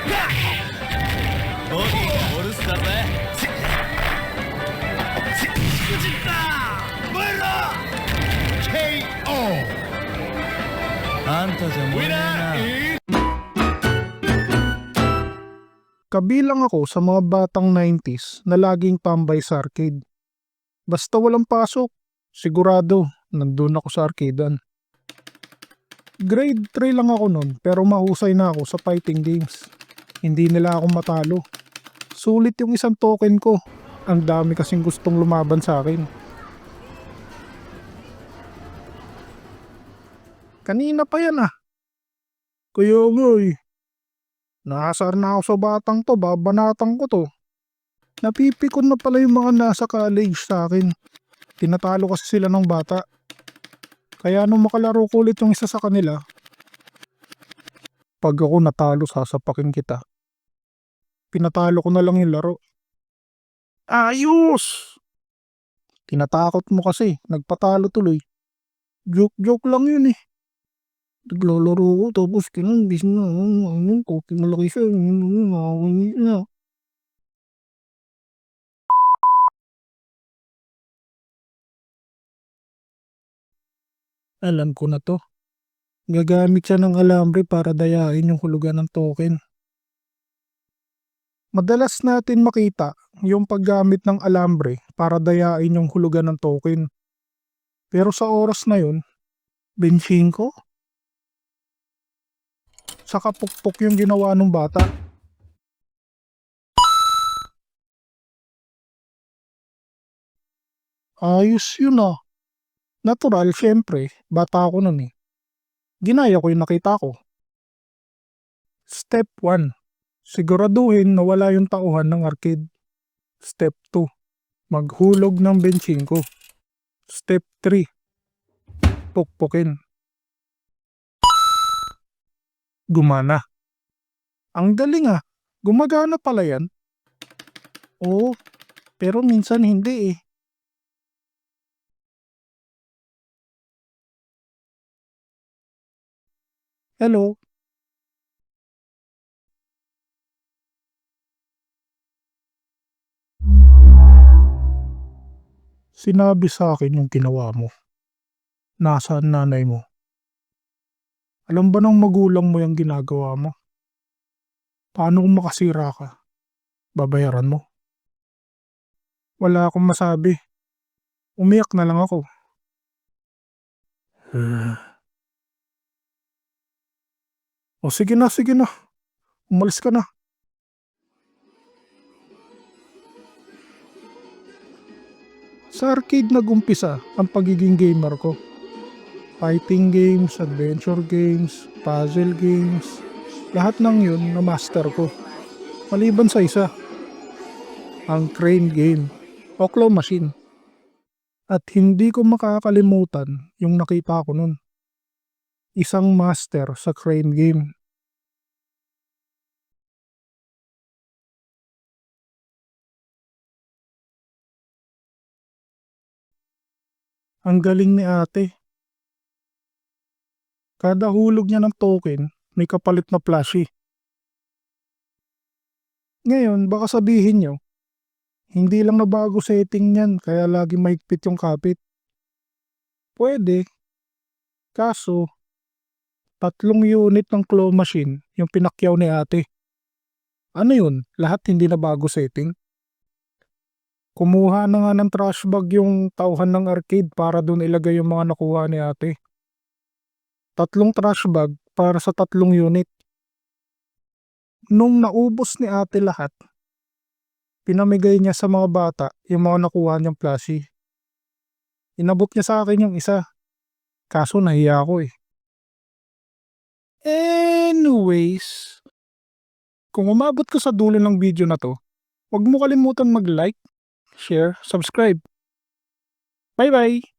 ボディがお留守だぜ。しくじった燃えろ KO。 あんたじゃ燃えねえな。Kabilang ako sa mga batang 90s na laging tambay sa arcade. Basta walang pasok, sigurado nandun ako sa arcadean. Grade 3 lang ako nun pero mahusay na ako sa fighting games. Hindi nila ako matalo. Sulit yung isang token ko. Ang dami kasing gustong lumaban sa akin. Kanina pa yan ah. Kuya boy, naasar na ako sa batang to, babanatan ko to. Napipikon na pala yung mga nasa college sa akin. Tinatalo kasi sila ng bata. Kaya nung makalaro ko ulit yung isa sa kanila, pag ako natalo sasapakin kita. Pinatalo ko na lang yung laro. Ayos! Tinatakot mo kasi, nagpatalo tuloy. Joke lang yun eh. Naglalaro ko tapos kinambis na. Kopi malaki siya. Na. Alam ko na to. Gagamit siya ng alambre para dayain yung hulugan ng token. Madalas natin makita yung paggamit ng alambre para dayain yung hulugan ng token. Pero sa oras na yun, 25? Saka pukpok yung ginawa ng bata. Ayos yun ah. Natural, syempre. Bata ako nun eh. Ginaya ko yung nakita ko. Step 1. Siguraduhin na wala yung tauhan ng arcade. Step 2. Maghulog ng 25. Step 3. Pukpukin. Gumana. Ang galing ah. Gumagana pala yan. Oo, pero minsan hindi eh. Hello? Sinabi sa akin yung ginawa mo. Nasaan nanay mo? Alam ba ng magulang mo yung ginagawa mo? Paano kung makasira ka? Babayaran mo? Wala akong masabi. Umiyak na lang ako. O sige na, sige na. Umalis ka na. Sa arcade nagumpisa ang pagiging gamer ko. Fighting games, adventure games, puzzle games, lahat ng yun na master ko. Maliban sa isa, ang crane game o claw machine. At hindi ko makakalimutan yung nakita ko nun. Isang master sa crane game. Ang galing ni ate. Kada hulog niya ng token, may kapalit na plushie. Ngayon, baka sabihin nyo, hindi lang nabago setting niyan kaya lagi mahigpit yung kapit. Pwede, kaso 3 unit ng claw machine yung pinakyaw ni ate. Ano yun? Lahat hindi na bago setting? Kumuha na nga ng trash bag yung tauhan ng arcade para dun ilagay yung mga nakuha ni ate. 3 trash bag para sa 3 unit. Nung naubos ni ate lahat, pinamigay niya sa mga bata yung mga nakuha niyang plushie. Inabot niya sa akin yung isa. Kaso nahiya ako eh. Anyways, kung umabot ka sa dulo ng video na to, huwag mo kalimutan mag-like, share, subscribe. Bye bye!